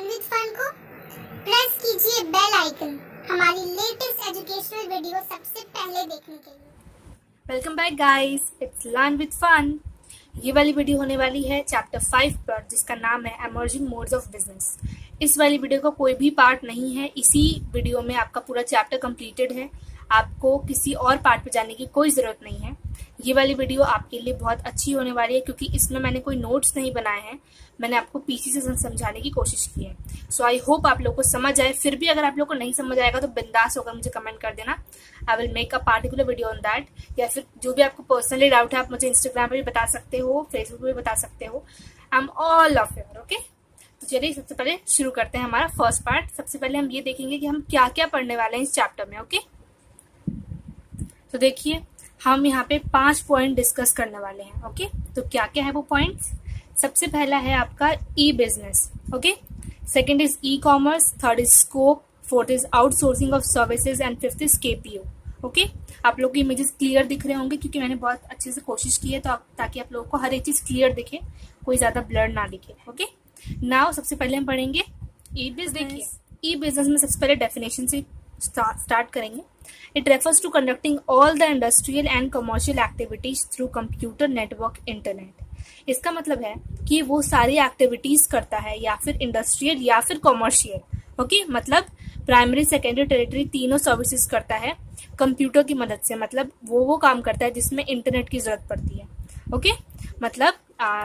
Learn with fun को press कीजिए bell icon हमारी लेटेस्ट एजुकेशनल वीडियो सबसे पहले देखने के लिए। Welcome back guys, it's learn with fun. ये वाली वीडियो होने वाली है चैप्टर 5 पर, जिसका नाम है एमर्जिंग मोड्स ऑफ बिजनेस। इस वाली वीडियो का कोई भी पार्ट नहीं है, इसी वीडियो में आपका पूरा चैप्टर कंप्लीटेड है। आपको किसी और पार्ट पे जाने की कोई ज़रूरत नहीं है। ये वाली वीडियो आपके लिए बहुत अच्छी होने वाली है, क्योंकि इसमें मैंने कोई नोट्स नहीं बनाए हैं, मैंने आपको पीछे से समझाने की कोशिश की है। सो आई होप आप लोग को समझ आए। फिर भी अगर आप लोग को नहीं समझ आएगा तो बिंदास होकर मुझे कमेंट कर देना, I will make a particular video on that. या फिर जो भी आपको पर्सनली डाउट है आप मुझे इंस्टाग्राम पर भी बता सकते हो, फेसबुक पर भी बता सकते हो। I am all of your, okay. तो चलिए सबसे पहले शुरू करते हैं हमारा फर्स्ट पार्ट। सबसे पहले हम ये देखेंगे कि हम क्या क्या पढ़ने वाले हैं इस चैप्टर में, ओके। तो देखिए, हम यहाँ पे 5 पॉइंट डिस्कस करने वाले हैं, ओके। तो क्या क्या है वो पॉइंट्स? सबसे पहला है आपका e business, okay. Second is e commerce, third is scope, fourth is outsourcing of services and fifth is KPO, okay. आप लोग की इमेजेस क्लियर दिख रहे होंगे, क्योंकि मैंने बहुत अच्छे से कोशिश की है तो ताकि आप लोगों को हर एक चीज क्लियर दिखे, कोई ज्यादा ब्लर ना दिखे, ओके। नाउ सबसे पहले हम पढ़ेंगे ई बिजनेस। देखिए, ई बिजनेस में सबसे पहले डेफिनेशन से स्टार्ट करेंगे। It refers to conducting all the industrial and commercial activities through computer network internet. इसका मतलब है कि वो सारी एक्टिविटीज करता है, या फिर इंडस्ट्रियल या फिर कॉमर्शियल, ओके। मतलब प्राइमरी सेकेंडरी टेरिटरी तीनों सर्विसेज करता है कंप्यूटर की मदद से। मतलब वो काम करता है जिसमें इंटरनेट की जरूरत पड़ती है, ओके। मतलब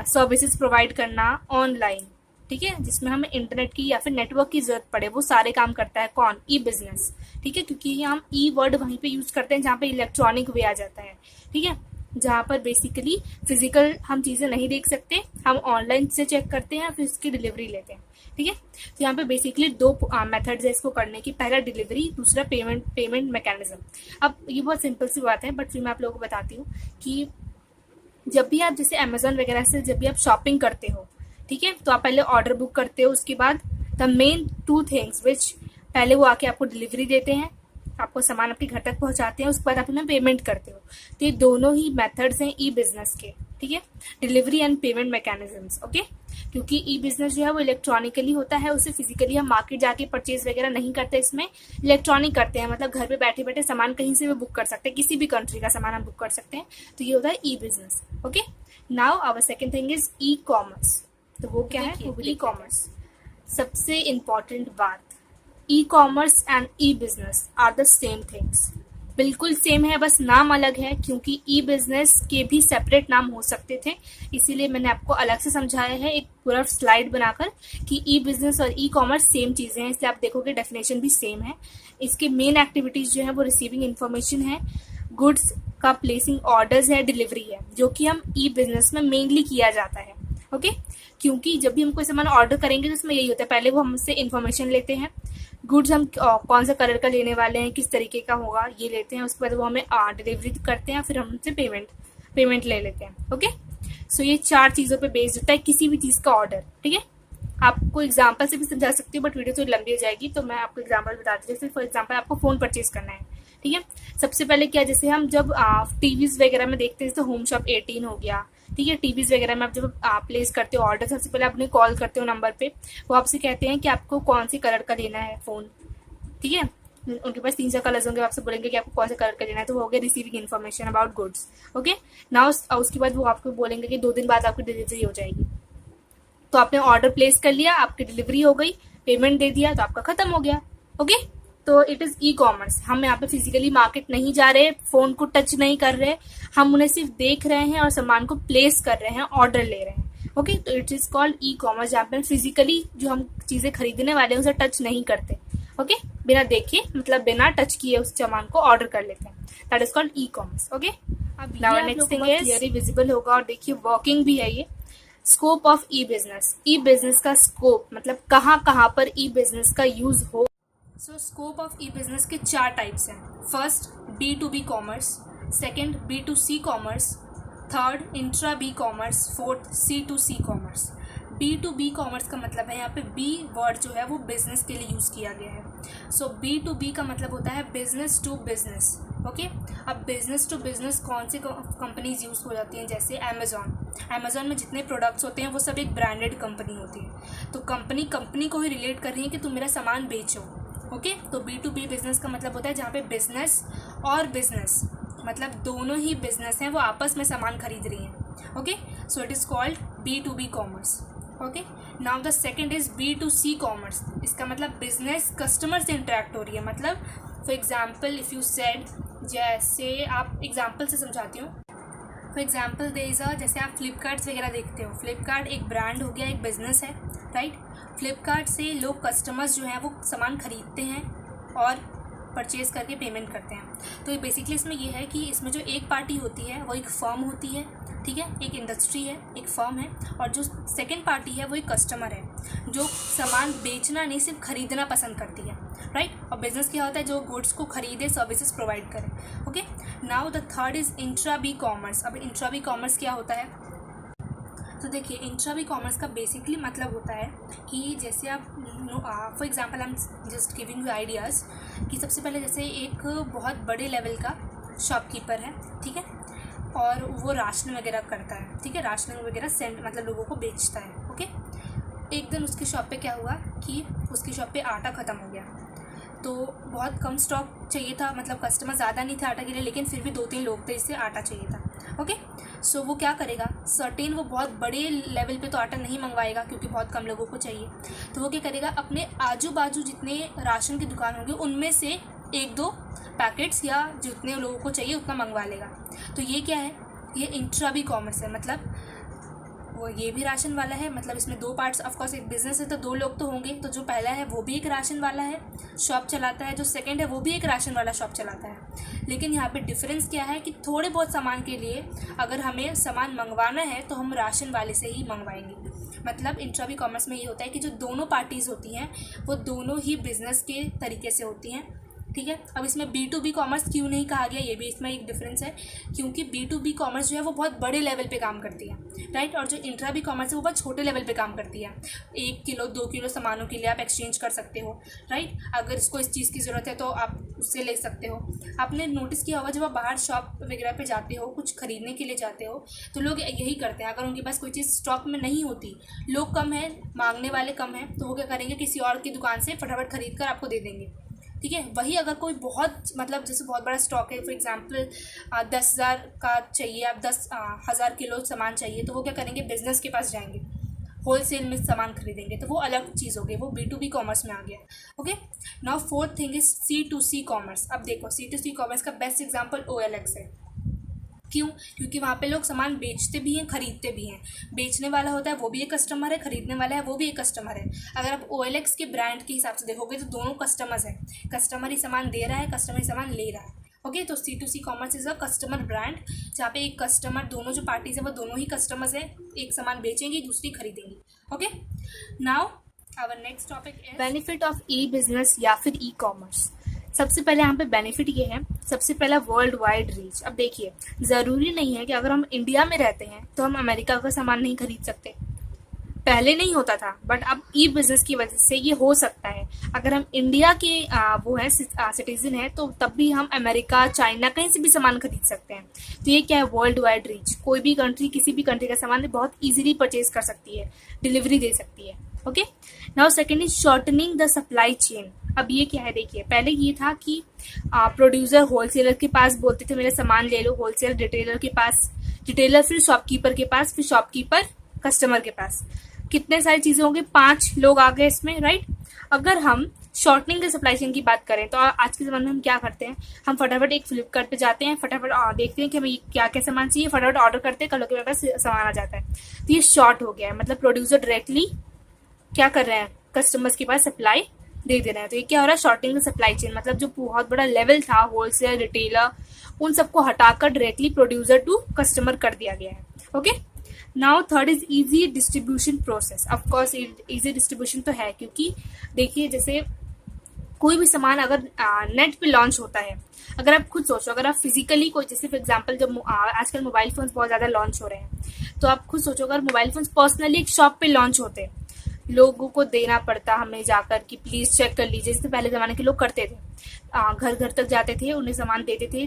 सर्विसेज प्रोवाइड करना ऑनलाइन, ठीक है, जिसमें हमें इंटरनेट की या फिर नेटवर्क की जरूरत पड़े, वो सारे काम करता है कौन? ई बिजनेस, ठीक है। क्योंकि हम ई वर्ड वहीं पे यूज करते हैं जहाँ पे इलेक्ट्रॉनिक वे आ जाता है, ठीक है, जहाँ पर बेसिकली फिजिकल हम चीजें नहीं देख सकते, हम ऑनलाइन से चेक करते हैं फिर उसकी डिलीवरी लेते हैं, ठीक है। तो यहाँ पे बेसिकली 2 मेथड्स है इसको करने की, पहला डिलीवरी, दूसरा पेमेंट मैकेनिज्म। अब ये बहुत सिंपल सी बात है, बट फिर मैं आप लोगों को बताती हूँ कि जब भी आप जैसे अमेजोन वगैरह से जब भी आप शॉपिंग करते हो, ठीक है, तो आप पहले ऑर्डर बुक करते हो, उसके बाद द मेन 2 थिंग्स विच पहले वो आके आपको डिलीवरी देते हैं, आपको सामान आपके घर तक पहुंचाते हैं, उसके बाद आप उन्हें पेमेंट करते हो। तो ये दोनों ही मेथड्स हैं ई बिजनेस के, ठीक है, delivery and payment mechanisms, okay. क्योंकि ई बिजनेस जो है वो इलेक्ट्रॉनिकली होता है, उसे फिजिकली हम मार्केट जाके परचेज वगैरह नहीं करते, इसमें इलेक्ट्रॉनिक करते हैं। मतलब घर पे बैठे बैठे सामान कहीं से भी बुक कर सकते हैं, किसी भी कंट्री का सामान हम बुक कर सकते हैं। तो ये होता है e business, okay. Now our second thing is e commerce. तो वो क्या है? E commerce. सबसे इंपॉर्टेंट बात, e commerce and e business are the same things. बिल्कुल सेम है, बस नाम अलग है, क्योंकि ई बिजनेस के भी सेपरेट नाम हो सकते थे, इसीलिए मैंने आपको अलग से समझाया है एक पूरा स्लाइड बनाकर कि ई बिजनेस और ई कॉमर्स सेम चीजें हैं, इसलिए आप देखोगे डेफिनेशन भी सेम है। इसके मेन एक्टिविटीज जो है वो रिसीविंग इन्फॉर्मेशन है, गुड्स का प्लेसिंग ऑर्डर्स है, डिलीवरी है, जो कि हम ई बिजनेस में मेनली किया जाता है, ओके। क्योंकि जब भी हम कोई सामान ऑर्डर करेंगे तो उसमें यही होता है, पहले वो हमसे इन्फॉर्मेशन लेते हैं, गुड्स हम कौन सा कलर का लेने वाले हैं, किस तरीके का होगा, ये लेते हैं, उसके बाद वो हमें डिलीवरी करते हैं, फिर हमसे पेमेंट ले लेते हैं, ओके। सो ये 4 चीजों पे बेस्ड होता है किसी भी चीज का ऑर्डर, ठीक है। आपको एग्जाम्पल से भी समझा सकती हूँ, बट वीडियो तो लंबी हो जाएगी, तो मैं आपको एग्जाम्पल बताती हूँ। जैसे फॉर एग्जाम्पल आपको फोन परचेज करना है, ठीक है। सबसे पहले क्या, जैसे हम जब टीवीज वगैरह में देखते हैं, तो होम शॉप 18 हो गया, ठीक है। टीवीज वगैरह में आप जब प्लेस करते हो ऑर्डर, सबसे पहले आपने कॉल करते हो नंबर पे, वो आपसे कहते हैं कि आपको कौन सी कलर का लेना है फोन, ठीक है। उनके पास 3-4 कलर्स होंगे, आपसे बोलेंगे कि आपको कौन सा कलर का लेना है, तो वो हो गया receiving information about goods, okay. Now उसके बाद वो आपको बोलेंगे कि 2 दिन बाद आपकी डिलीवरी हो जाएगी। तो आपने ऑर्डर प्लेस कर लिया, आपकी डिलीवरी हो गई, पेमेंट दे दिया, तो आपका खत्म हो गया, ओके। तो इट इज ई कॉमर्स। हम यहाँ पे फिजिकली मार्केट नहीं जा रहे, फोन को टच नहीं कर रहे, हम उन्हें सिर्फ देख रहे हैं और सामान को प्लेस कर रहे हैं, ऑर्डर ले रहे हैं, ओके। तो it is called e commerce, जहाँ पे फिजिकली जो हम चीजें खरीदने वाले हैं उसे टच नहीं करते, ओके। बिना देखे, मतलब बिना टच किए उस सामान को ऑर्डर कर लेते हैं, that is called e commerce, okay. अब next thing is clearly visible होगा, और देखिए वर्किंग भी है ये। Scope of e business. E business का स्कोप मतलब कहाँ पर ई बिजनेस का यूज हो। So scope of e business के 4 टाइप्स हैं। First B2B commerce, second B2C commerce, third intra B commerce, fourth C2C commerce. B2B commerce का मतलब है, यहाँ पे B वर्ड जो है वो बिजनेस के लिए यूज किया गया है। सो B2B का मतलब होता है बिजनेस टू बिजनेस, ओके। अब बिजनेस टू बिजनेस कौन सी कंपनीज यूज़ हो जाती हैं, जैसे अमेज़ॉन में जितने प्रोडक्ट्स होते हैं वो सब एक ब्रांडेड कंपनी होती है, तो कंपनी को ही रिलेट कर रही है कि तुम मेरा सामान बेचो। ओके, तो B2B बिजनेस का मतलब होता है जहाँ पे बिजनेस और बिजनेस मतलब दोनों ही बिजनेस हैं वो आपस में सामान खरीद रही हैं। Okay, so it is called B2B commerce. Okay, now the second is B2C commerce. इसका मतलब बिजनेस कस्टमर से इंटरेक्ट हो रही है। मतलब for example if you said, जैसे आप एग्जाम्पल से समझाती हूँ। फॉर एग्जाम्पल जैसे आप फ्लिपकार्ट्स वगैरह देखते हो, फ्लिपकार्ट एक ब्रांड हो गया, एक बिजनेस है, राइट। फ्लिपकार्ट से लोग कस्टमर्स जो हैं वो सामान खरीदते हैं और परचेज़ करके पेमेंट करते हैं। तो बेसिकली इसमें ये है कि इसमें जो एक पार्टी होती है वो एक फर्म होती है, ठीक है, एक इंडस्ट्री है, एक फर्म है, और जो सेकंड पार्टी है वो एक कस्टमर है जो सामान बेचना नहीं सिर्फ खरीदना पसंद करती है, राइट। और बिजनेस क्या होता है, जो गुड्स को खरीदे, सर्विसेज प्रोवाइड करे। Okay, now the third is intra B commerce. अब इंट्रा बी कॉमर्स क्या होता है, तो देखिए इंट्रा बी कॉमर्स का बेसिकली मतलब होता है कि जैसे आप for example I am just giving you ideas कि सबसे पहले जैसे एक बहुत बड़े लेवल का शॉपकीपर है, ठीक है, और वो राशन वगैरह करता है, ठीक है, राशन वगैरह सेंड मतलब लोगों को बेचता है। ओके, एक दिन उसकी शॉप पे क्या हुआ कि उसकी शॉप पे आटा ख़त्म हो गया, तो बहुत कम स्टॉक चाहिए था, मतलब कस्टमर ज़्यादा नहीं थे आटा के लिए, लेकिन फिर भी 2-3 लोग थे जिससे आटा चाहिए था। ओके, सो वो क्या करेगा, सर्टेन वो बहुत बड़े लेवल पे तो आटा नहीं मंगवाएगा क्योंकि बहुत कम लोगों को चाहिए, तो वो क्या करेगा, अपने आजू बाजू जितने राशन की दुकान होंगे उनमें से 1-2 पैकेट्स या जितने लोगों को चाहिए उतना मंगवा लेगा। तो ये क्या है, ये इंट्रा बी कॉमर्स है। मतलब वो ये भी राशन वाला है, मतलब इसमें 2 पार्ट्स, ऑफकोर्स एक बिजनेस है तो 2 लोग तो होंगे, तो जो पहला है वो भी एक राशन वाला है, शॉप चलाता है, जो सेकंड है वो भी एक राशन वाला शॉप चलाता है। लेकिन यहाँ पे डिफरेंस क्या है कि थोड़े बहुत सामान के लिए अगर हमें सामान मंगवाना है तो हम राशन वाले से ही मंगवाएंगे। मतलब इंट्रा बी कॉमर्स में ये होता है कि जो दोनों पार्टीज़ होती हैं वो दोनों ही बिजनेस के तरीके से होती हैं, ठीक है। अब इसमें B2B कॉमर्स क्यों नहीं कहा गया, ये भी इसमें एक डिफरेंस है, क्योंकि B2B कॉमर्स जो है वो बहुत बड़े लेवल पे काम करती है, राइट, और जो इंट्रा बी कॉमर्स है वो बहुत छोटे लेवल पे काम करती है। 1 किलो 2 किलो सामानों के लिए आप एक्सचेंज कर सकते हो, राइट। अगर इसको इस चीज़ की ज़रूरत है तो आप उससे ले सकते हो। आपने नोटिस किया होगा जब आप बाहर शॉप वगैरह पे जाते हो, कुछ खरीदने के लिए जाते हो, तो लोग यही करते हैं, अगर उनके पास कोई चीज़ स्टॉक में नहीं होती, लोग कम हैं, मांगने वाले कम हैं, तो वो क्या करेंगे, किसी और की दुकान से फटाफट खरीद कर आपको दे देंगे, ठीक है। वही अगर कोई बहुत मतलब जैसे बहुत बड़ा स्टॉक है, फॉर एग्जांपल 10,000 का चाहिए, आप 10,000 किलो सामान चाहिए, तो वो क्या करेंगे, बिजनेस के पास जाएंगे, होलसेल में सामान खरीदेंगे, तो वो अलग चीज़ हो गई, वो B2B कॉमर्स में आ गया। Okay, now fourth thing is C2C commerce. अब देखो C2C कॉमर्स का बेस्ट एग्जांपल OLX है। क्यों, क्योंकि वहाँ पे लोग सामान बेचते भी हैं, खरीदते भी हैं। बेचने वाला होता है वो भी एक कस्टमर है, खरीदने वाला है वो भी एक कस्टमर है। अगर आप OLX के ब्रांड के हिसाब से देखोगे तो दोनों कस्टमर्स हैं, कस्टमर ही सामान दे रहा है, कस्टमर ही सामान ले रहा है। ओके, तो C2C commerce is a customer brand, जहाँ पे एक कस्टमर, दोनों जो पार्टीज है वो दोनों ही कस्टमर्स हैं, एक सामान बेचेंगी दूसरी खरीदेंगी। Okay, now our next topic is benefit of e business या फिर ई कॉमर्स। सबसे पहले यहाँ पे बेनिफिट ये है, सबसे पहला वर्ल्ड वाइड रीच। अब देखिए, ज़रूरी नहीं है कि अगर हम इंडिया में रहते हैं तो हम अमेरिका का सामान नहीं खरीद सकते, पहले नहीं होता था, बट अब ई बिजनेस की वजह से ये हो सकता है। अगर हम इंडिया के वो है सिटीजन है तो तब भी हम अमेरिका, चाइना, कहीं से भी सामान खरीद सकते हैं। तो ये क्या है, वर्ल्ड वाइड रीच। कोई भी कंट्री किसी भी कंट्री का सामान बहुत इजीली परचेज कर सकती है, डिलीवरी दे सकती है। Okay, now second is shortening the supply chain. अब ये क्या है, देखिए पहले ये था कि प्रोड्यूसर होलसेलर के पास बोलते थे मेरा सामान ले लो, होलसेलर रिटेलर के पास, रिटेलर फिर शॉपकीपर के पास, फिर शॉपकीपर कस्टमर के पास। कितने सारी चीजें होंगी, 5 लोग आ गए इसमें, राइट। अगर हम शॉर्टनिंग के सप्लाई चेन की बात करें तो आज के ज़माने में हम क्या करते हैं, हम फटाफट एक फ्लिपकार्ट पे जाते हैं, फटाफट देखते हैं कि हमें क्या क्या सामान चाहिए, फटाफट ऑर्डर करते हैं, कल के मेरे पास सामान आ जाता है। तो ये शॉर्ट हो गया है, मतलब प्रोड्यूसर डायरेक्टली क्या कर रहे हैं, कस्टमर्स के पास सप्लाई दे दे रहे हैं। तो ये क्या हो रहा है, शॉर्टिंग द सप्लाई चेन, मतलब जो बहुत बड़ा लेवल था होलसेल, रिटेलर, उन सबको हटाकर डायरेक्टली प्रोड्यूसर टू कस्टमर कर दिया गया है। Okay, now third is easy distribution process. Of course easy distribution तो है, क्योंकि देखिए जैसे कोई भी सामान अगर नेट पे लॉन्च होता है, अगर आप खुद सोचो, अगर आप फिजिकली कोई, जैसे फॉर एग्जांपल जब आजकल मोबाइल फोन्स बहुत ज़्यादा लॉन्च हो रहे हैं, तो आप खुद सोचो अगर मोबाइल फोन्स पर्सनली एक शॉप पे लॉन्च होते हैं लोगों को देना पड़ता हमें जाकर कि प्लीज चेक कर लीजिए, जैसे पहले जमाने के लोग करते थे, घर घर तक जाते थे, उन्हें सामान देते थे,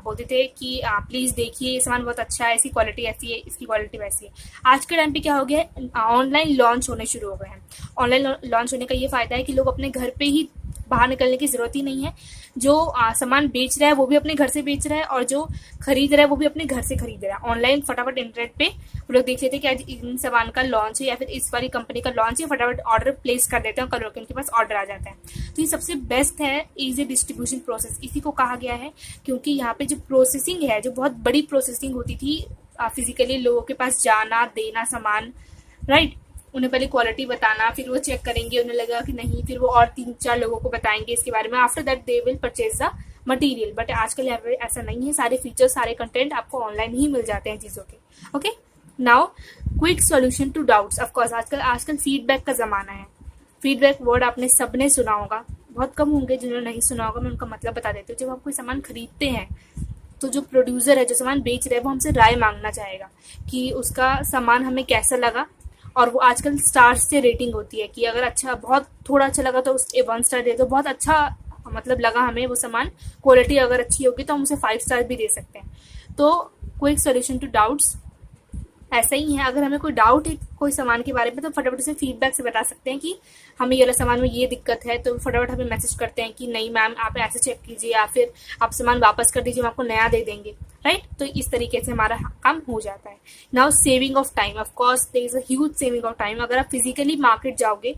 बोलते थे कि प्लीज देखिए ये सामान बहुत अच्छा है, ऐसी क्वालिटी ऐसी है, इसकी क्वालिटी वैसी है। आज के टाइम पे क्या हो गया है, ऑनलाइन लॉन्च होने शुरू हो गए हैं। ऑनलाइन लॉन्च होने का ये फायदा है कि लोग अपने घर पे ही, बाहर निकलने की जरूरत ही नहीं है। जो सामान बेच रहा है वो भी अपने घर से बेच रहा है, और जो खरीद रहा है वो भी अपने घर से खरीद रहा है। ऑनलाइन फटाफट इंटरनेट पे वो लोग देख लेते हैं कि आज इन सामान का लॉन्च है या फिर इस वाली कंपनी का लॉन्च है, फटाफट ऑर्डर प्लेस कर देते हैं, कल उनके पास ऑर्डर आ जाता है। तो ये सबसे बेस्ट है इजी डिस्ट्रीब्यूशन प्रोसेस, इसी को कहा गया है, क्योंकि यहाँ पे जो प्रोसेसिंग है, जो बहुत बड़ी प्रोसेसिंग होती थी, फिजिकली लोगों के पास जाना, देना सामान, राइट, उन्हें पहले क्वालिटी बताना, फिर वो चेक करेंगे, उन्हें लगा कि नहीं, फिर वो और 3-4 लोगों को बताएंगे इसके बारे में, after that they will purchase the material. But आजकल ऐसा नहीं है, सारे फीचर्स, सारे कंटेंट आपको ऑनलाइन ही मिल जाते हैं चीज़ों के। Okay, now quick solution to doubts. Of course आजकल फीडबैक का ज़माना है। फीडबैक वर्ड आपने सबने सुना होगा, बहुत कम होंगे जिन्होंने नहीं सुना होगा, मैं उनका मतलब बता देती हूँ। जब आप कोई सामान खरीदते हैं तो जो प्रोड्यूसर है, जो सामान बेच रहे हैं, वो हमसे राय मांगना चाहेगा कि उसका सामान हमें कैसा लगा, और वो आजकल स्टार्स से रेटिंग होती है कि अगर अच्छा, बहुत थोड़ा अच्छा लगा तो उस 1 स्टार दे दो, बहुत अच्छा मतलब लगा हमें वो सामान, क्वालिटी अगर अच्छी होगी तो हम उसे 5 स्टार भी दे सकते हैं। तो क्विक सॉल्यूशन टू डाउट्स ऐसा ही है। अगर हमें कोई डाउट है कोई सामान के बारे में तो फटाफट से फीडबैक से बता सकते हैं कि हमें ये सामान में ये दिक्कत है, तो फटाफट हमें मैसेज करते हैं कि नहीं मैम आप ऐसे चेक कीजिए, या फिर आप सामान वापस कर दीजिए, हम आपको नया दे देंगे, राइट। तो इस तरीके से हमारा काम हो जाता है। Now saving of time, of course there is a huge saving of time. अगर आप फिजिकली मार्केट जाओगे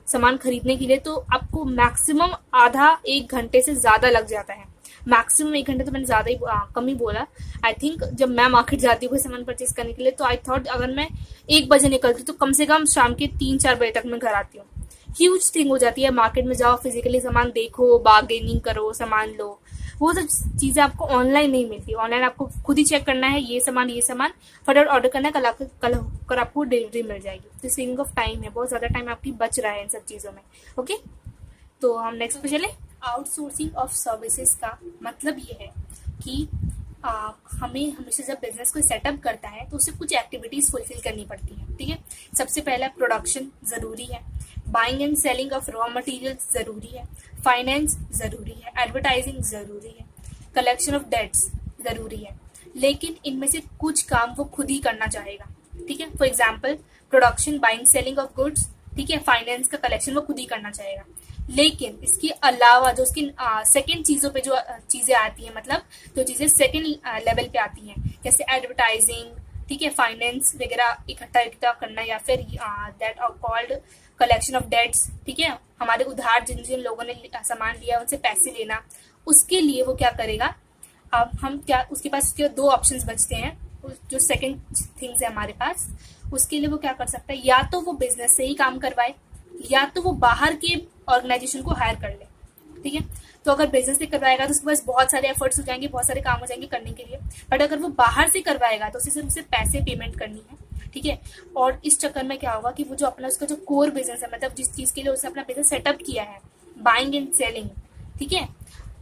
सामान खरीदने के लिए तो आपको मैक्सिमम आधा 1 घंटे से ज्यादा लग जाता है। मैक्सिमम 1 घंटे तो मैंने ज्यादा ही कम ही बोला। आई थिंक जब मैं मार्केट जाती हूँ कोई सामान परचेज करने के लिए तो आई थॉट अगर मैं 1 बजे निकलती तो कम से कम शाम के 3-4 बजे तक मैं घर आती हूँ। ह्यूज थिंग हो जाती है, मार्केट में जाओ, फिजिकली सामान देखो, बार्गेनिंग करो, सामान लो, वो सब चीजें आपको ऑनलाइन नहीं मिलती। ऑनलाइन आपको खुद ही चेक करना है, ये सामान फटाफट ऑर्डर करना है, कल होकर आपको डिलीवरी मिल जाएगी। तो सेविंग ऑफ टाइम है, बहुत ज्यादा टाइम आपकी बच रहा है इन सब चीजों में। ओके, तो हम नेक्स्ट पे चले। आउटसोर्सिंग ऑफ सर्विसेज का मतलब ये है कि हमें हमेशा जब बिजनेस कोई सेटअप करता है तो उसे कुछ एक्टिविटीज फुलफिल करनी पड़ती है। ठीक है, सबसे पहला प्रोडक्शन जरूरी है, buying and selling of raw material जरूरी है, फाइनेंस जरूरी है, एडवर्टाइजिंग जरूरी है, कलेक्शन ऑफ डेट्स जरूरी है। लेकिन इनमें से कुछ काम वो खुद ही करना चाहेगा। ठीक है, for example production, buying selling of goods, ठीक है, फाइनेंस का कलेक्शन वो खुद ही करना चाहेगा। लेकिन इसके अलावा जो उसकी सेकंड चीजों पे जो चीजें आती हैं, मतलब जो चीजें सेकंड लेवल पे आती हैं, जैसे एडवर्टाइजिंग, ठीक है, फाइनेंस वगैरह इकट्ठा करना, या फिर that are called collection of dates, ठीक है, हमारे उधार जिन जिन लोगों ने सामान लिया उनसे पैसे लेना, उसके लिए वो क्या करेगा। अब हम क्या, उसके पास उसके 2 ऑप्शंस बचते हैं, जो सेकंड थिंग्स है हमारे पास। उसके लिए वो क्या कर सकता है, या तो वो बिजनेस से ही काम करवाए, या तो वो बाहर के ऑर्गेनाइजेशन को हायर कर ले। ठीक है, तो अगर बिजनेस से करवाएगा तो उसके पास बहुत सारे एफर्ट्स हो जाएंगे, बहुत सारे काम हो जाएंगे करने के लिए। बट अगर वो बाहर से करवाएगा तो सिर्फ उसे पैसे पेमेंट करनी है। ठीक है, और इस चक्कर में क्या होगा कि वो जो अपना उसका जो कोर बिजनेस है, मतलब जिस चीज के लिए उसने अपना बिजनेस सेटअप किया है, बाइंग एंड सेलिंग, ठीक है,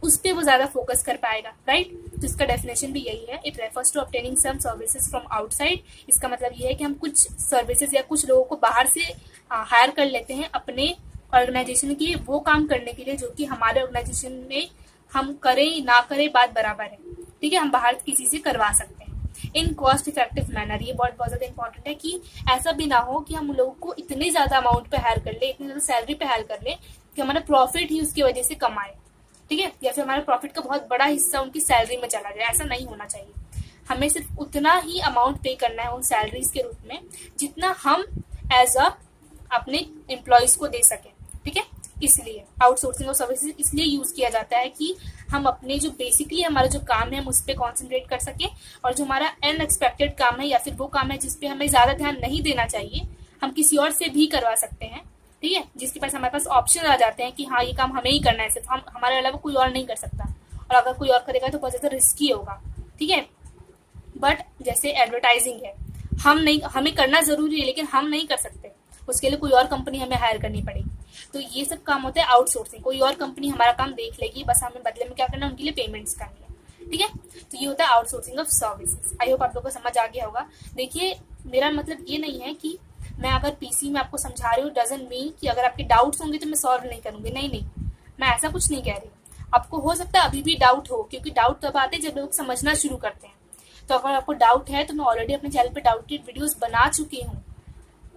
उस पर वो ज्यादा फोकस कर पाएगा, राइट। तो इसका डेफिनेशन भी यही है, it refers to obtaining some services from outside. इसका मतलब ये है कि हम कुछ सर्विसेज या कुछ लोगों को बाहर से हायर कर लेते हैं अपने ऑर्गेनाइजेशन के वो काम करने के लिए जो कि हमारे ऑर्गेनाइजेशन में हम करें ना करें बात बराबर है। ठीक है, हम बाहर किसी से करवा सकते हैं इन कॉस्ट इफेक्टिव मैनर। ये बहुत ज्यादा इंपॉर्टेंट है कि ऐसा भी ना हो कि हम लोगों को इतने ज्यादा अमाउंट पे हायर कर ले, इतनी ज्यादा सैलरी पे हायर कर ले कि हमारा प्रॉफिट ही उसकी वजह से कम आए। ठीक है, या फिर हमारे प्रॉफिट का बहुत बड़ा हिस्सा उनकी सैलरी में चला जाए, ऐसा नहीं होना चाहिए। हमें सिर्फ उतना ही अमाउंट पे करना है उन सैलरीज के रूप में जितना हम एज अ अपने एम्प्लॉयज को दे सकें। ठीक है, इसलिए आउटसोर्सिंग ऑफ सर्विसेज इसलिए यूज किया जाता है कि हम अपने जो बेसिकली हमारा जो काम है हम उस पर कॉन्सेंट्रेट कर सके, और जो हमारा अनएक्सपेक्टेड काम है या फिर वो काम है जिसपे हमें ज्यादा ध्यान नहीं देना चाहिए, हम किसी और से भी करवा सकते हैं। ठीक है, जिसके पास हमारे पास ऑप्शन आ जाते हैं कि हाँ ये काम हमें ही करना है, सिर्फ हम, हमारे अलावा कोई और नहीं कर सकता, और अगर कोई और करेगा तो बहुत ज्यादा रिस्की होगा। ठीक है, बट जैसे एडवर्टाइजिंग है, हमें करना जरूरी है लेकिन हम नहीं कर सकते, उसके लिए कोई और कंपनी हमें हायर करनी पड़ेगी। तो ये सब काम होता है आउटसोर्सिंग, कोई और कंपनी हमारा काम देख लेगी, बस हमें बदले में क्या करना है, उनके लिए पेमेंट्स करनी है। ठीक है, तो ये होता है outsourcing of services. I hope आप लोगों को समझ आ गया होगा। देखिए, मेरा मतलब ये नहीं है कि मैं अगर पीसी में आपको समझा रही हूँ डजंट मीन कि अगर आपके डाउट्स होंगे तो मैं सॉल्व नहीं करूंगी, नहीं नहीं, मैं ऐसा कुछ नहीं कह रही। आपको हो सकता है अभी भी डाउट हो, क्योंकि डाउट तब आते हैं जब लोग समझना शुरू करते हैं। तो अगर आपको डाउट है तो मैं ऑलरेडी अपने चैनल पे डाउटेड वीडियोस बना चुकी हूँ,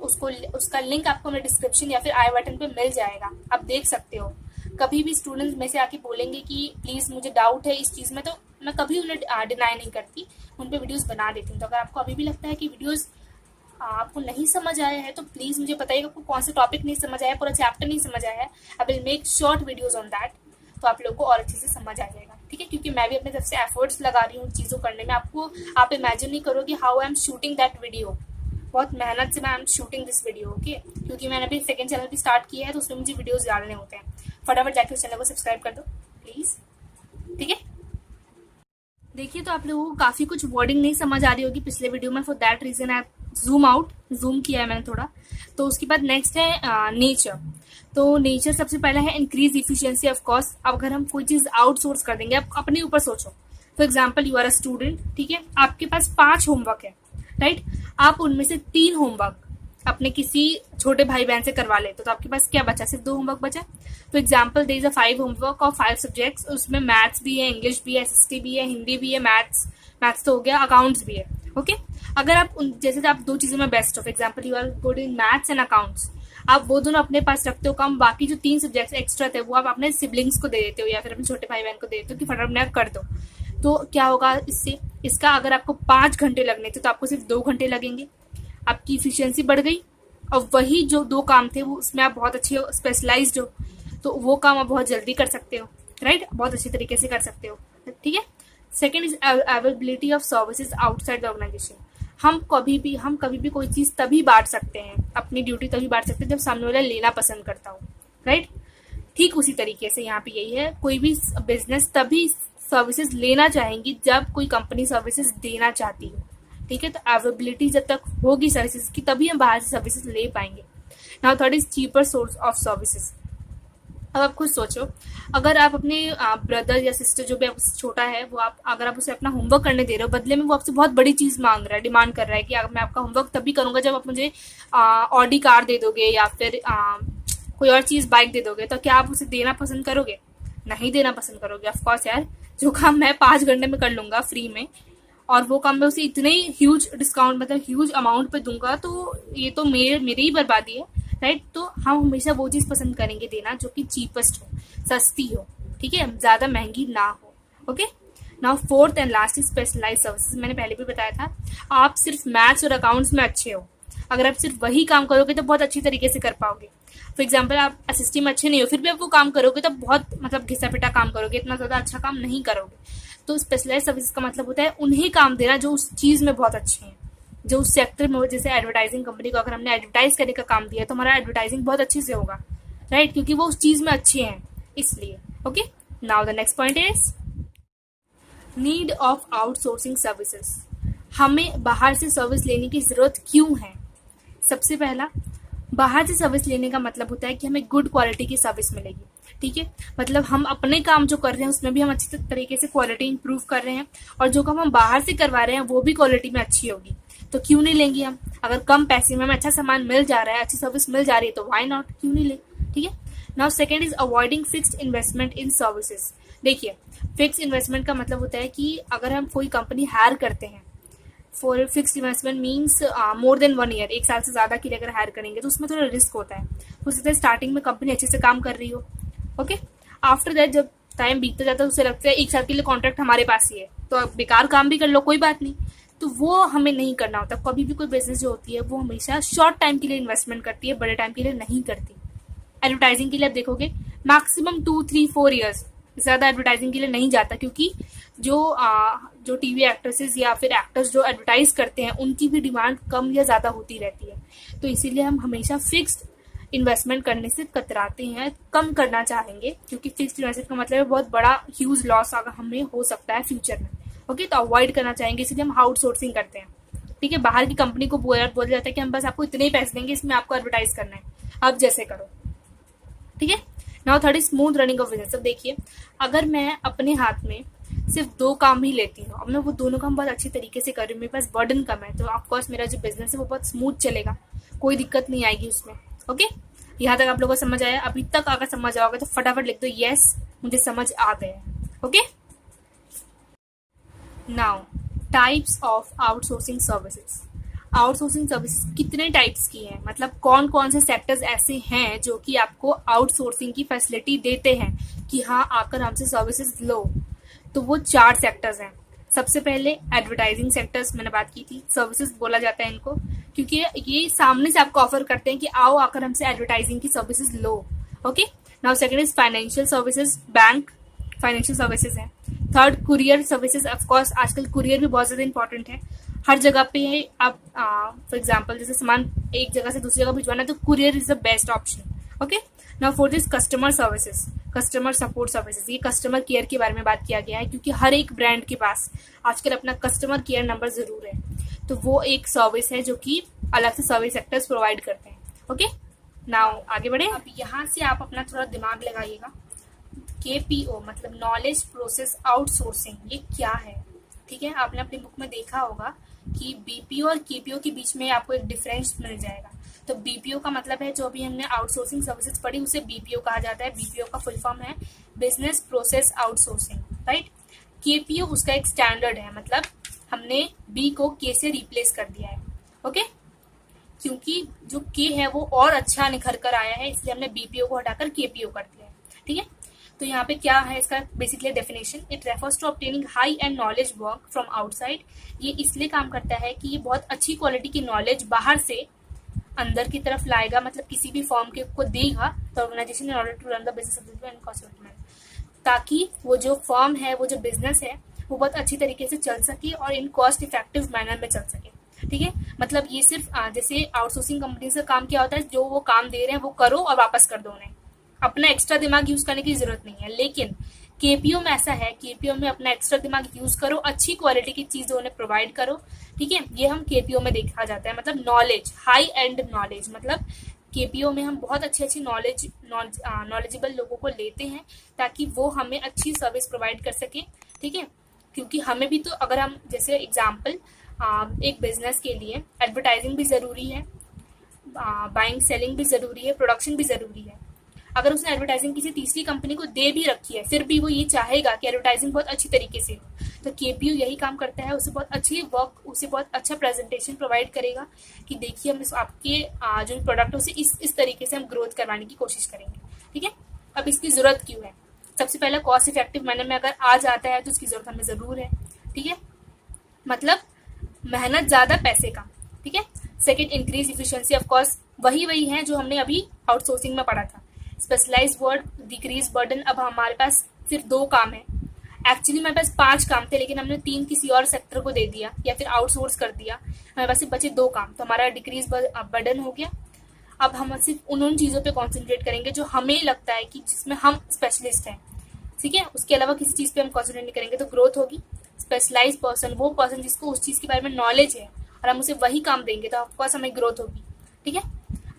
उसका लिंक आपको मेरे डिस्क्रिप्शन या फिर आई बटन पे मिल जाएगा, आप देख सकते हो। कभी भी स्टूडेंट्स में से आके बोलेंगे कि प्लीज़ मुझे डाउट है इस चीज़ में, तो मैं कभी उन्हें डिनाई नहीं करती, उन पे वीडियोस बना देती हूँ। तो अगर आपको अभी भी लगता है कि वीडियोस आपको नहीं समझ आया है तो प्लीज़ मुझे बताइएगा आपको कौन सा टॉपिक नहीं समझ आया, पूरा चैप्टर नहीं समझ आया है। I will make short videos on that, तो आप लोगों को और अच्छे से समझ आ जाएगा, ठीक है। क्योंकि मैं भी अपने तरफ से एफर्ट्स लगा रही हूँ चीज़ों करने में। आप इमेजिन नहीं करोगे how I am shooting that video, बहुत मेहनत से मैं I am shooting this video, okay. क्योंकि मैंने अभी सेकंड चैनल भी स्टार्ट किया है, तो उसमें मुझे वीडियोस डालने होते हैं। फटाफट जाके उस चैनल को सब्सक्राइब कर दो प्लीज़, ठीक है। देखिए, तो आप लोगों को काफ़ी कुछ वर्डिंग नहीं समझ आ रही होगी पिछले वीडियो में, for that reason I zoom किया है मैंने थोड़ा। तो उसके बाद नेक्स्ट है नेचर। तो नेचर सबसे पहला है इंक्रीज इफिशियंसी ऑफ कॉस्ट। अब अगर हम कोई चीज़ आउटसोर्स कर देंगे, आप अपने ऊपर सोचो। For example you are a student, ठीक है, आपके पास 5 होमवर्क है, राइट। आप उनमें से 3 होमवर्क अपने किसी छोटे भाई बहन से करवा लेते, तो आपके पास क्या बचा, सिर्फ 2 होमवर्क बचा। तो example there is a 5 homework और 5 सब्जेक्ट्स, उसमें मैथ्स भी है, इंग्लिश भी है, एसएसटी भी है, हिंदी भी है, मैथ्स तो हो गया, अकाउंट्स भी है, ओके। अगर आप जैसे आप 2 चीजों में बेस्ट हो, for example you are good in maths and accounts, आप वो दोनों अपने पास रखते हो कम, बाकी जो 3 सब्जेक्ट्स एक्स्ट्रा थे वो आप अपने सिबलिंग्स को दे देते हो या फिर अपने छोटे भाई बहन को दे देते हो कि फटाफट कर दो। तो क्या होगा इससे, इसका अगर आपको 5 घंटे लगने थे तो आपको सिर्फ 2 घंटे लगेंगे, आपकी इफिशियंसी बढ़ गई। और वही जो 2 काम थे वो उसमें आप बहुत अच्छे हो, स्पेशलाइज्ड हो, तो वो काम आप बहुत जल्दी कर सकते हो, राइट, बहुत अच्छी तरीके से कर सकते हो, ठीक है। Second is availability of services outside the organisation. हम कभी भी कोई चीज़ तभी बांट सकते हैं, अपनी ड्यूटी तभी बांट सकते हैं जब सामने वाला लेना पसंद करता हो, राइट। ठीक उसी तरीके से यहाँ पे यही है, कोई भी बिजनेस तभी सर्विसेज लेना चाहेंगी जब कोई कंपनी सर्विसेज देना चाहती है, ठीक है। तो अवेलेबिलिटी जब तक होगी सर्विसेज की तभी हम बाहर से सर्विसेज ले पाएंगे। Now third is cheaper source of services. अब आप खुद सोचो, अगर आप अपने ब्रदर या सिस्टर जो भी आपसे छोटा है वो अगर आप उसे अपना होमवर्क करने दे रहे हो, बदले में वो आपसे बहुत बड़ी चीज़ मांग रहा है, डिमांड कर रहा है कि मैं आपका होमवर्क तभी करूंगा जब आप मुझे ऑडी कार दे दोगे या फिर कोई और चीज़ बाइक दे दोगे, तो क्या आप उसे देना पसंद करोगे? नहीं देना पसंद करोगे, ऑफकोर्स यार। जो काम मैं 5 घंटे में कर लूंगा फ्री में और वो काम मैं उसे इतने ह्यूज डिस्काउंट मतलब ह्यूज अमाउंट पे दूंगा, तो ये तो मेरी ही बर्बादी है, राइट। तो हम हमेशा वो चीज़ पसंद करेंगे देना जो कि चीपेस्ट हो, सस्ती हो, ठीक है, ज़्यादा महंगी ना हो, okay. Now fourth and last is specialise services. मैंने पहले भी बताया था, आप सिर्फ मैथ्स और अकाउंट्स में अच्छे हो, अगर आप सिर्फ वही काम करोगे तो बहुत अच्छी तरीके से कर पाओगे। फॉर एग्जाम्पल आप एसएसटी में अच्छे नहीं हो, फिर भी आप वो काम करोगे तो बहुत मतलब घिसा पिटा काम करोगे, इतना ज़्यादा अच्छा काम नहीं करोगे। तो स्पेशलाइज सर्विसेज का मतलब होता है उन्हें काम देना जो उस चीज़ में बहुत अच्छे हैं, जो उस सेक्टर में हो। जैसे एडवर्टाइजिंग कंपनी को अगर हमने एडवर्टाइज करने का काम दिया तो हमारा एडवर्टाइजिंग बहुत अच्छे से होगा, राइट, क्योंकि वो उस चीज़ में अच्छे हैं इसलिए, okay. Now the next point is need of outsourcing services. हमें बाहर से सर्विस लेने की जरूरत क्यों है? सबसे पहला, बाहर से सर्विस लेने का मतलब होता है कि हमें गुड क्वालिटी की सर्विस मिलेगी, ठीक है। मतलब हम अपने काम जो कर रहे हैं उसमें भी हम अच्छी तरीके से क्वालिटी इंप्रूव कर रहे हैं और जो काम हम बाहर से करवा रहे हैं वो भी क्वालिटी में अच्छी होगी, तो क्यों नहीं लेंगे हम? अगर कम पैसे में हमें अच्छा सामान मिल जा रहा है, अच्छी सर्विस मिल जा रही है, तो व्हाई नॉट, क्यों नहीं ले, ठीक है। Now second is avoiding fixed investment in services. देखिए, फिक्स इन्वेस्टमेंट का मतलब होता है कि अगर हम कोई कंपनी हायर करते हैं, for fix investment means more than 1 year, 1 साल से ज़्यादा के लिए अगर हायर करेंगे तो उसमें थोड़ा रिस्क होता है। हो सकता है स्टार्टिंग में कंपनी अच्छे से काम कर रही हो, ओके। आफ्टर दैट जब टाइम बीतता जाता है उसे लगता है 1 साल के लिए कॉन्ट्रैक्ट हमारे पास ही है, तो अब बेकार काम भी कर लो, कोई बात नहीं, तो वो हमें नहीं करना होता। कभी भी कोई बिजनेस जो होती है वो हमेशा शॉर्ट टाइम के लिए इन्वेस्टमेंट करती है, बड़े टाइम के लिए नहीं करती। एडवर्टाइजिंग के लिए आप देखोगे मैक्सिमम 2, 3, 4 ईयर्स, ज़्यादा एडवर्टाइजिंग के लिए नहीं जाता, क्योंकि जो टीवी एक्ट्रेसेस या फिर एक्टर्स जो एडवर्टाइज करते हैं उनकी भी डिमांड कम या ज़्यादा होती रहती है, तो इसीलिए हम हमेशा फिक्स्ड इन्वेस्टमेंट करने से कतराते हैं, कम करना चाहेंगे, क्योंकि फिक्स्ड इन्वेस्टमेंट का मतलब है बहुत बड़ा ह्यूज लॉस अगर हमें हो सकता है फ्यूचर में, ओके। तो अवॉइड करना चाहेंगे, इसलिए हम आउटसोर्सिंग करते हैं, ठीक है। बाहर की कंपनी को बोला जाता है कि हम बस आपको इतने ही पैसे देंगे, इसमें आपको एडवर्टाइज करना है, आप जैसे करो, ठीक है। Now third is smooth running of business. अब देखिए, अगर मैं अपने हाथ में सिर्फ 2 काम ही लेती हूँ, अब मैं वो दोनों काम बहुत अच्छी तरीके से कर रही हूँ, मेरे पास बर्डन कम है, तो ऑफकोर्स मेरा जो बिजनेस है वो बहुत स्मूथ चलेगा, कोई दिक्कत नहीं आएगी उसमें। ओके, यहाँ तक आप लोगों को समझ आया? अभी तक अगर समझ आओगे तो फटाफट लिख दो यस, मुझे समझ आ गया। Okay, now types of outsourcing services. Outsourcing services कितने टाइप्स की हैं, मतलब कौन कौन से सेक्टर्स ऐसे हैं जो कि आपको आउटसोर्सिंग की फैसिलिटी देते हैं कि हाँ आकर हमसे सर्विसेज लो। तो वो 4 सेक्टर्स हैं। सबसे पहले एडवर्टाइजिंग सेक्टर्स, मैंने बात की थी, सर्विसेज बोला जाता है इनको क्योंकि ये सामने से आपको ऑफर करते हैं कि आओ आकर हमसे एडवर्टाइजिंग की services low. Okay, now second is financial services, bank financial services है। थर्ड कुरियर सर्विसेज, ऑफकोर्स आजकल कुरियर भी बहुत ज्यादा इंपॉर्टेंट है, हर जगह पे है। आप फॉर एग्जाम्पल जैसे सामान एक जगह से दूसरी जगह भिजवाना है तो courier is the best option. Okay, now fourth is customer services, customer support services. ये कस्टमर केयर के बारे में बात किया गया है क्योंकि हर एक ब्रांड के पास आजकल अपना कस्टमर केयर नंबर जरूर है, तो वो एक सर्विस है जो कि अलग से सर्विस सेक्टर्स प्रोवाइड करते हैं। ओके, नाउ आगे बढ़े। अब यहाँ से आप अपना थोड़ा दिमाग लगाइएगा। KPO मतलब नॉलेज प्रोसेस आउटसोर्सिंग, ये क्या है? ठीक है, आपने अपनी बुक में देखा होगा कि BPO और KPO के बीच में आपको एक डिफरेंस मिल जाएगा। तो BPO का मतलब है, जो अभी हमने आउटसोर्सिंग सर्विसेज पढ़ी उसे BPO कहा जाता है। BPO का फुल फॉर्म है business process outsourcing, right. KPO उसका एक स्टैंडर्ड है, मतलब हमने B को K से रिप्लेस कर दिया है। ओके, क्योंकि जो K है वो और अच्छा निखर कर आया है, इसलिए हमने BPO को हटाकर KPO कर दिया है। ठीक है, तो यहाँ पे क्या है इसका basically definition, it refers to obtaining high end knowledge work from outside. ये इसलिए काम करता है कि ये बहुत अच्छी क्वालिटी की नॉलेज बाहर से अंदर की तरफ लाएगा, मतलब किसी भी फॉर्म के को देगा तो organisation in order to run the business and cost management, ताकि वो जो फर्म है, वो जो बिजनेस है वो बहुत अच्छी तरीके से चल सके और इन कॉस्ट इफेक्टिव मैनर में चल सके। ठीक है, मतलब ये सिर्फ जैसे आउटसोर्सिंग कंपनी से काम क्या होता है, जो वो काम दे रहे हैं वो करो और वापस कर दो उन्हें, अपना एक्स्ट्रा दिमाग यूज करने की जरूरत नहीं है। लेकिन KPO में ऐसा है, KPO में अपना एक्स्ट्रा दिमाग यूज करो, अच्छी क्वालिटी की चीजें उन्हें प्रोवाइड करो। ठीक है, ये हम KPO में देखा जाता है, मतलब नॉलेज, हाई एंड नॉलेज, मतलब KPO में हम बहुत अच्छी नॉलेजेबल लोगों को लेते हैं ताकि वो हमें अच्छी सर्विस प्रोवाइड कर सके। ठीक है, क्योंकि हमें भी तो, अगर हम जैसे एग्जाम्पल एक बिजनेस के लिए एडवर्टाइजिंग भी जरूरी है, बाइंग सेलिंग भी जरूरी है, प्रोडक्शन भी जरूरी है। अगर उसने एडवर्टाइजिंग किसी तीसरी कंपनी को दे भी रखी है, फिर भी वो ये चाहेगा कि एडवर्टाइजिंग बहुत अच्छी तरीके से हो, तो KPO यही काम करता है, उसे बहुत अच्छी वर्क, उसे बहुत अच्छा प्रेजेंटेशन प्रोवाइड करेगा कि देखिए हम आपके जो प्रोडक्ट उसे इस तरीके से हम ग्रोथ करवाने की कोशिश करेंगे। ठीक है, अब इसकी जरूरत क्यों है? सबसे पहले कॉस्ट इफेक्टिव मैनर में अगर आ जाता है तो उसकी जरूरत हमें जरूर है। ठीक है, मतलब मेहनत ज्यादा पैसे कम। ठीक है, second increase efficiency, of course वही है जो हमने अभी आउटसोर्सिंग में पढ़ा था। Specialise work, decrease burden. अब हमारे पास सिर्फ 2 काम है, एक्चुअली मेरे पास 5 काम थे लेकिन हमने 3 किसी और सेक्टर को दे दिया या फिर आउटसोर्स कर दिया, हमारे पास सिर्फ बचे 2 काम, तो हमारा डिक्रीज बर्डन हो गया। अब हम सिर्फ उन चीजों पे कॉन्सेंट्रेट करेंगे जो हमें लगता है कि जिसमें हम स्पेशलिस्ट हैं। ठीक है, उसके अलावा किसी चीज पे हम कॉन्सेंट्रेट नहीं करेंगे तो ग्रोथ होगी। स्पेशलाइज पर्सन, वो पर्सन जिसको उस चीज के बारे में नॉलेज है और हम उसे वही काम देंगे तो ऑफकोर्स हमें ग्रोथ होगी। ठीक है,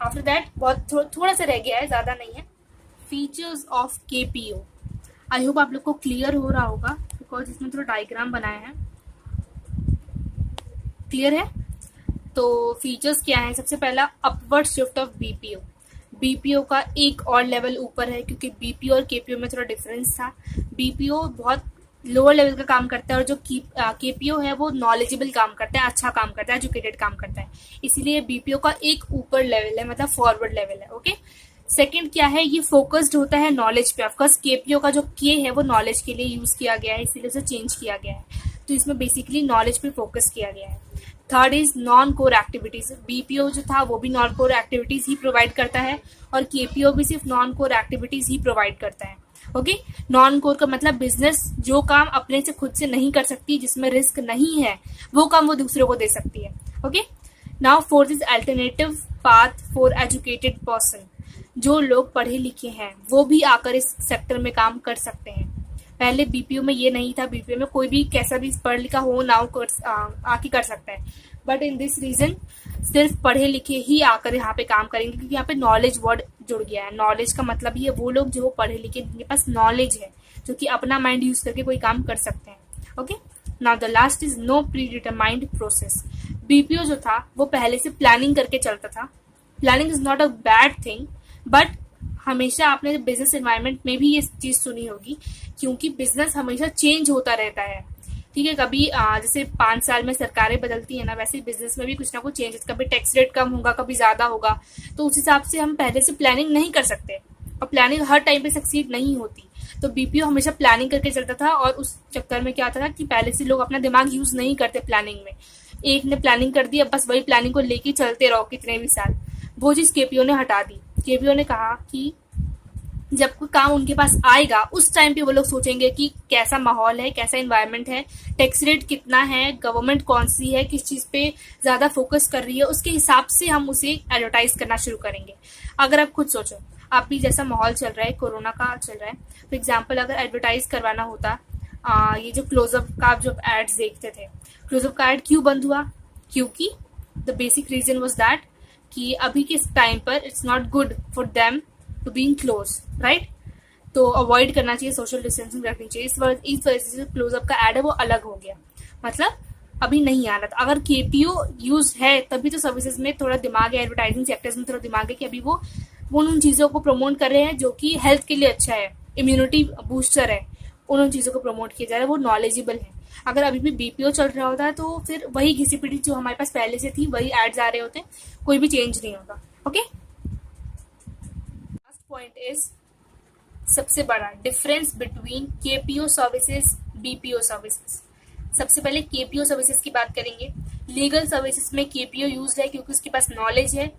आफ्टर दैट बहुत थोड़ा सा रह गया है, ज्यादा नहीं है। Features of KPO, I hope आप लोग को क्लियर हो रहा होगा बिकॉज इसमें थोड़ा डायग्राम बनाया है। क्लियर है? तो फीचर्स क्या है? सबसे पहला अपवर्ड शिफ्ट ऑफ BPO का एक और लेवल ऊपर है, क्योंकि BPO और KPO में थोड़ा डिफरेंस था। BPO बहुत लोअर लेवल का काम करता है और जो KPO है वो नॉलेजेबल काम करता है, अच्छा काम करता है, एजुकेटेड काम करता है, इसीलिए BPO का एक ऊपर लेवल है, मतलब फॉरवर्ड लेवल है। ओके, सेकंड क्या है, ये फोकस्ड होता है नॉलेज पे। ऑफकोर्स KPO का जो K है वो नॉलेज के लिए यूज किया गया है, इसीलिए उसे चेंज किया गया है, तो इसमें बेसिकली नॉलेज पे फोकस किया गया है। Third is non core activities. BPO जो था वो भी नॉन कोर एक्टिविटीज ही प्रोवाइड करता है और KPO भी सिर्फ नॉन कोर एक्टिविटीज ही प्रोवाइड करता है। ओके, नॉन कोर का मतलब बिजनेस जो काम अपने से खुद से नहीं कर सकती, जिसमें रिस्क नहीं है, वो काम वो दूसरों को दे सकती है। Okay, now fourth is alternative path for educated person. जो लोग पढ़े लिखे हैं वो भी आकर इस सेक्टर में काम कर सकते हैं। पहले BPO में ये नहीं था, BPO में कोई भी कैसा भी पढ़ लिखा हो ना आके कर सकता है, बट इन दिस रीजन सिर्फ पढ़े लिखे ही आकर यहाँ पे काम करेंगे, क्योंकि यहाँ पे नॉलेज वर्ड जुड़ गया है। नॉलेज का मतलब ही है वो लोग जो पढ़े लिखे, जिनके पास नॉलेज है, जो कि अपना माइंड यूज करके कोई काम कर सकते हैं। Okay, now the last is no predetermined process. BPO जो था वो पहले से प्लानिंग करके चलता था, planning is not a bad thing, but हमेशा आपने बिजनेस एनवायरनमेंट में भी ये चीज सुनी होगी, क्योंकि बिजनेस हमेशा चेंज होता रहता है। ठीक है, कभी जैसे 5 साल में सरकारें बदलती है ना, वैसे बिजनेस में भी कुछ ना कुछ चेंजेस, कभी टैक्स रेट कम होगा, कभी ज्यादा होगा, तो उस हिसाब से हम पहले से प्लानिंग नहीं कर सकते, और प्लानिंग हर टाइम पे सक्सीड नहीं होती। तो बीपीओ हमेशा प्लानिंग करके चलता था, और उस चक्कर में क्या होता था कि पहले से लोग अपना दिमाग यूज नहीं करते प्लानिंग में। एक ने प्लानिंग कर दी, अब बस वही प्लानिंग को लेके चलते रहो कितने भी साल। वो चीज केपीओ ने हटा दी। केपीओ ने कहा कि जब कोई काम उनके पास आएगा उस टाइम पे वो लोग सोचेंगे कि कैसा माहौल है, कैसा इन्वायरमेंट है, टैक्स रेट कितना है, गवर्नमेंट कौन सी है, किस चीज पे ज्यादा फोकस कर रही है, उसके हिसाब से हम उसे एडवर्टाइज करना शुरू करेंगे। अगर आप खुद सोचो, आप भी जैसा माहौल चल रहा है, कोरोना का चल रहा है, फॉर एग्जाम्पल अगर एडवर्टाइज करवाना होता, ये जो क्लोजअप का आप जो एड्स देखते थे, क्लोजअप का एड क्यों बंद हुआ? क्योंकि the basic reason was that कि अभी के टाइम पर it's not good for them to being close, right? तो अवॉइड करना चाहिए, सोशल डिस्टेंसिंग रखनी चाहिए। इस वजह से जो क्लोजअप का एड है वो अलग हो गया, मतलब अभी नहीं आ रहा था। अगर केपीओ यूज है तभी तो सर्विसेज में थोड़ा दिमाग है, एडवर्टाइजिंग सेक्टर्स में थोड़ा दिमाग है कि अभी वो उन चीजों को प्रमोट कर रहे हैं जो कि हेल्थ के लिए अच्छा है, इम्यूनिटी बूस्टर है, उन चीजों को प्रमोट किया जा रहा है, वो नॉलेजेबल है। अगर अभी भी बीपीओ चल रहा होता है तो फिर वही घिसी पिटी जो हमारे पास पहले से थी वही एड्स आ रहे होते, कोई भी चेंज नहीं होगा। ओके, लास्ट पॉइंट इज सबसे बड़ा difference between KPO services, BPO services. सबसे पहले केपीओ सर्विसेज की बात करेंगे। लीगल सर्विसेज में केपीओ यूज है क्योंकि उसके पास नॉलेज है,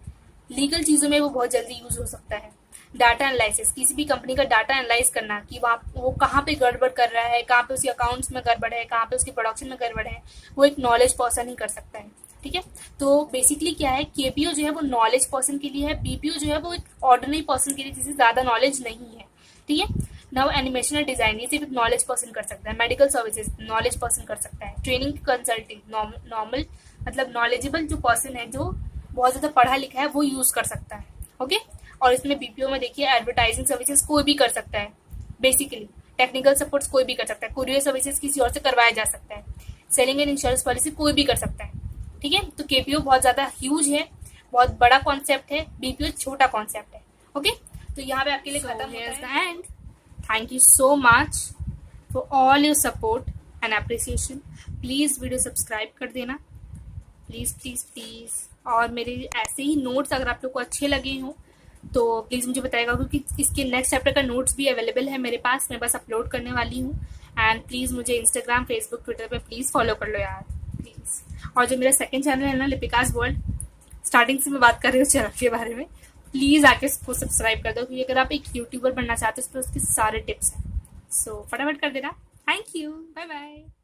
लीगल चीजों में वो बहुत जल्दी यूज हो सकता है। डाटा एनालिसिस, किसी भी कंपनी का डाटा एनालाइज करना कि वो कहाँ पे गड़बड़ कर रहा है, कहाँ पे उसके अकाउंट्स में गड़बड़ है, कहाँ पे उसकी प्रोडक्शन में गड़बड़ है, वो एक नॉलेज पर्सन ही कर सकता है। ठीक है, तो बेसिकली क्या है, केपीओ जो है वो नॉलेज पर्सन के लिए है, बीपीओ जो है वो एक ऑर्डिनरी पर्सन के लिए जिसे ज्यादा नॉलेज नहीं है। ठीक है, नाउ एनिमेशन और डिजाइन ये सिर्फ एक नॉलेज पर्सन कर सकता है। मेडिकल सर्विसेज नॉलेज पर्सन कर सकता है। ट्रेनिंग कंसल्टिंग नॉर्मल मतलब नॉलेजेबल जो पर्सन है, जो बहुत ज्यादा पढ़ा लिखा है, वो यूज कर सकता है। ओके, और इसमें बीपीओ में देखिए एडवर्टाइजिंग सर्विसेज कोई भी कर सकता है, बेसिकली टेक्निकल सपोर्ट्स कोई भी कर सकता है, कुरियर सर्विसेज किसी और से करवाया जा सकता है, सेलिंग एंड इंश्योरेंस पॉलिसी कोई भी कर सकता है। ठीक है, तो केपीओ बहुत ज्यादा ह्यूज है, बहुत बड़ा कॉन्सेप्ट है, बीपीओ छोटा कॉन्सेप्ट है। ओके, तो यहाँ पे आपके लिए खत्म होता है and thank you so much for all your support and appreciation. Please video subscribe कर देना, प्लीज प्लीज प्लीज। और मेरे ऐसे ही नोट्स अगर आप लोग को अच्छे लगे हों तो प्लीज मुझे बताएगा, क्योंकि इसके नेक्स्ट चैप्टर का नोट्स भी अवेलेबल है मेरे पास, मैं बस अपलोड करने वाली हूँ। एंड प्लीज मुझे इंस्टाग्राम, फेसबुक, ट्विटर पे प्लीज फॉलो कर लो यार, प्लीज। और जो मेरा सेकंड चैनल है ना, लिपिकास वर्ल्ड, स्टार्टिंग से मैं बात कर रही हूँ चैनल के बारे में, प्लीज आके इसको सब्सक्राइब कर दो, क्योंकि अगर आप एक यूट्यूबर बनना चाहते हो तो उसके सारे टिप्स हैं। सो फटाफट कर देना। Thank you, bye bye.